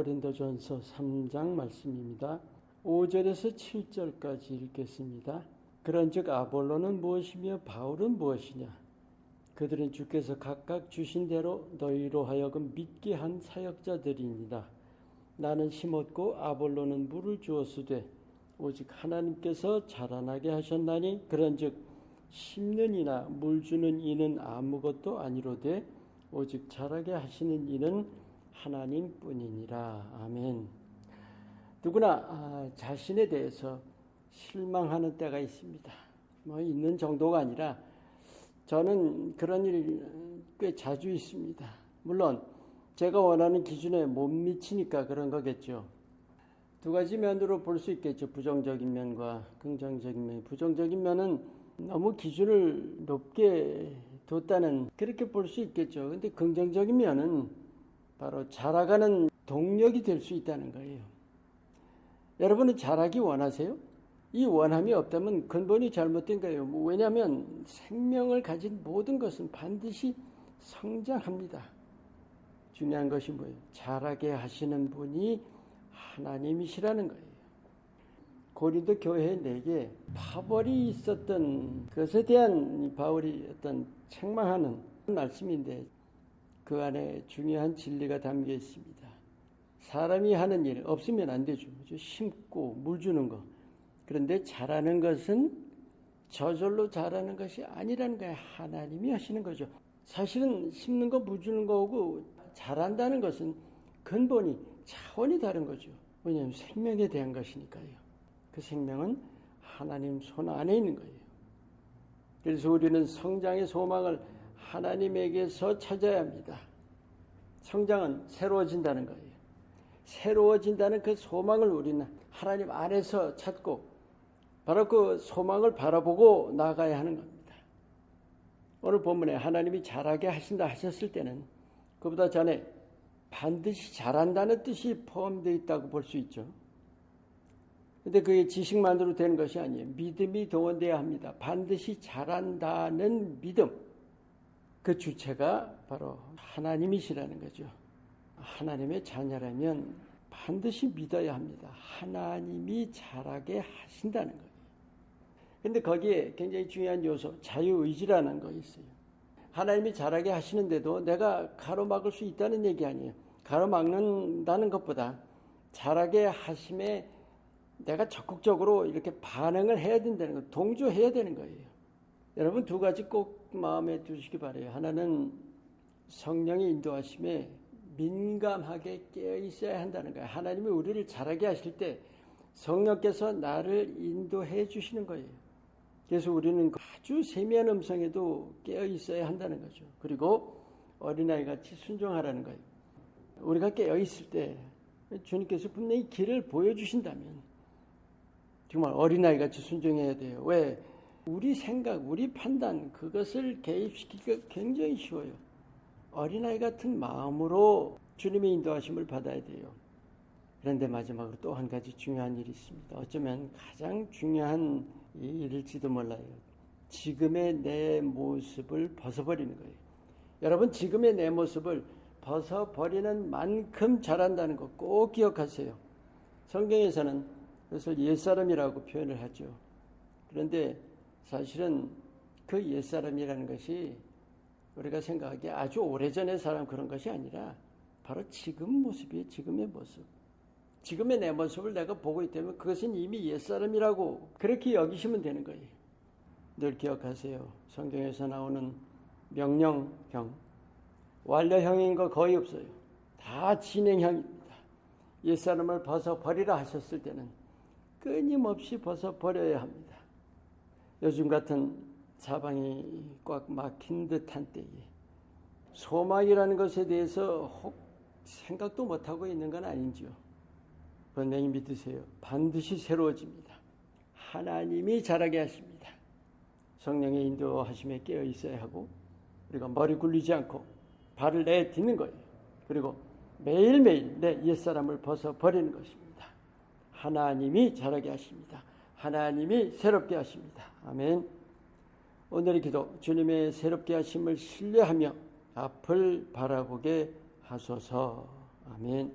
고린도전서 3장 말씀입니다. 5절에서 7절까지 읽겠습니다. 그런즉 아볼로는 무엇이며 바울은 무엇이냐? 그들은 주께서 각각 주신 대로 너희로 하여금 믿게 한 사역자들이니라. 나는 심었고 아볼로는 물을 주었으되 오직 하나님께서 자라나게 하셨나니 그런즉 심는 이나 물 주는 이는 아무것도 아니로되 오직 자라게 하시는 이는 하나님뿐이니라. 아멘. 누구나 자신에 대해서 실망하는 때가 있습니다. 있는 정도가 아니라 저는 그런 일 꽤 자주 있습니다. 물론 제가 원하는 기준에 못 미치니까 그런 거겠죠. 두 가지 면으로 볼 수 있겠죠. 부정적인 면과 긍정적인 면. 부정적인 면은 너무 기준을 높게 뒀다는 그렇게 볼 수 있겠죠. 근데 긍정적인 면은 바로 자라가는 동력이 될 수 있다는 거예요. 여러분은 자라기 원하세요? 이 원함이 없다면 근본이 잘못된 거예요. 왜냐하면 생명을 가진 모든 것은 반드시 성장합니다. 중요한 것이 뭐예요? 자라게 하시는 분이 하나님이시라는 거예요. 고린도 교회 내게 파벌이 있었던 것에 대한 바울이 어떤 책망하는 말씀인데 그 안에 중요한 진리가 담겨 있습니다. 사람이 하는 일 없으면 안 되죠. 심고 물 주는 거. 그런데 자라는 것은 저절로 자라는 것이 아니라는 거예요. 하나님이 하시는 거죠. 사실은 심는 거, 물 주는 거하고 자란다는 것은 근본이 차원이 다른 거죠. 왜냐하면 생명에 대한 것이니까요. 그 생명은 하나님 손 안에 있는 거예요. 그래서 우리는 성장의 소망을 하나님에게서 찾아야 합니다. 성장은 새로워진다는 거예요. 새로워진다는 그 소망을 우리는 하나님 안에서 찾고 바로 그 소망을 바라보고 나가야 하는 겁니다. 오늘 본문에 하나님이 자라게 하신다 하셨을 때는 그보다 전에 반드시 자란다는 뜻이 포함되어 있다고 볼 수 있죠. 그런데 그게 지식만으로 되는 것이 아니에요. 믿음이 동원되어야 합니다. 반드시 자란다는 믿음. 그 주체가 바로 하나님이시라는 거죠. 하나님의 자녀라면 반드시 믿어야 합니다. 하나님이 자라게 하신다는 거예요. 그런데 거기에 굉장히 중요한 요소, 자유의지라는 거 있어요. 하나님이 자라게 하시는데도 내가 가로막을 수 있다는 얘기 아니에요. 가로막는다는 것보다 자라게 하심에 내가 적극적으로 이렇게 반응을 해야 된다는 거, 동조해야 되는 거예요. 여러분 두 가지 꼭 마음에 두시기 바라요. 하나는 성령의 인도하심에 민감하게 깨어 있어야 한다는 거예요. 하나님이 우리를 자라게 하실 때 성령께서 나를 인도해 주시는 거예요. 그래서 우리는 아주 세미한 음성에도 깨어 있어야 한다는 거죠. 그리고 어린아이같이 순종하라는 거예요. 우리가 깨어 있을 때 주님께서 분명히 길을 보여주신다면 정말 어린아이같이 순종해야 돼요. 왜? 우리 생각, 우리 판단 그것을 개입시키기가 굉장히 쉬워요. 어린아이 같은 마음으로 주님의 인도하심을 받아야 돼요. 그런데 마지막으로 또 한 가지 중요한 일이 있습니다. 어쩌면 가장 중요한 일일지도 몰라요. 지금의 내 모습을 벗어버리는 거예요. 여러분 지금의 내 모습을 벗어버리는 만큼 자란다는 거 꼭 기억하세요. 성경에서는 그것을 옛사람이라고 표현을 하죠. 그런데 사실은 그 옛사람이라는 것이 우리가 생각하기에 아주 오래전의 사람 그런 것이 아니라 바로 지금 모습이에요. 지금의 모습. 지금의 내 모습을 내가 보고 있다면 그것은 이미 옛사람이라고 그렇게 여기시면 되는 거예요. 늘 기억하세요. 성경에서 나오는 명령형, 완료형인 거 거의 없어요. 다 진행형입니다. 옛사람을 벗어버리라 하셨을 때는 끊임없이 벗어버려야 합니다. 요즘 같은 사방이 꽉 막힌 듯한 때에 소망이라는 것에 대해서 혹 생각도 못하고 있는 건 아닌지요. 분명히 믿으세요. 반드시 새로워집니다. 하나님이 자라게 하십니다. 성령의 인도하심에 깨어 있어야 하고 우리가 머리 굴리지 않고 발을 내딛는 거예요. 그리고 매일매일 내 옛사람을 벗어버리는 것입니다. 하나님이 자라게 하십니다. 하나님이 새롭게 하십니다. 아멘. 오늘의 기도, 주님의 새롭게 하심을 신뢰하며 앞을 바라보게 하소서. 아멘.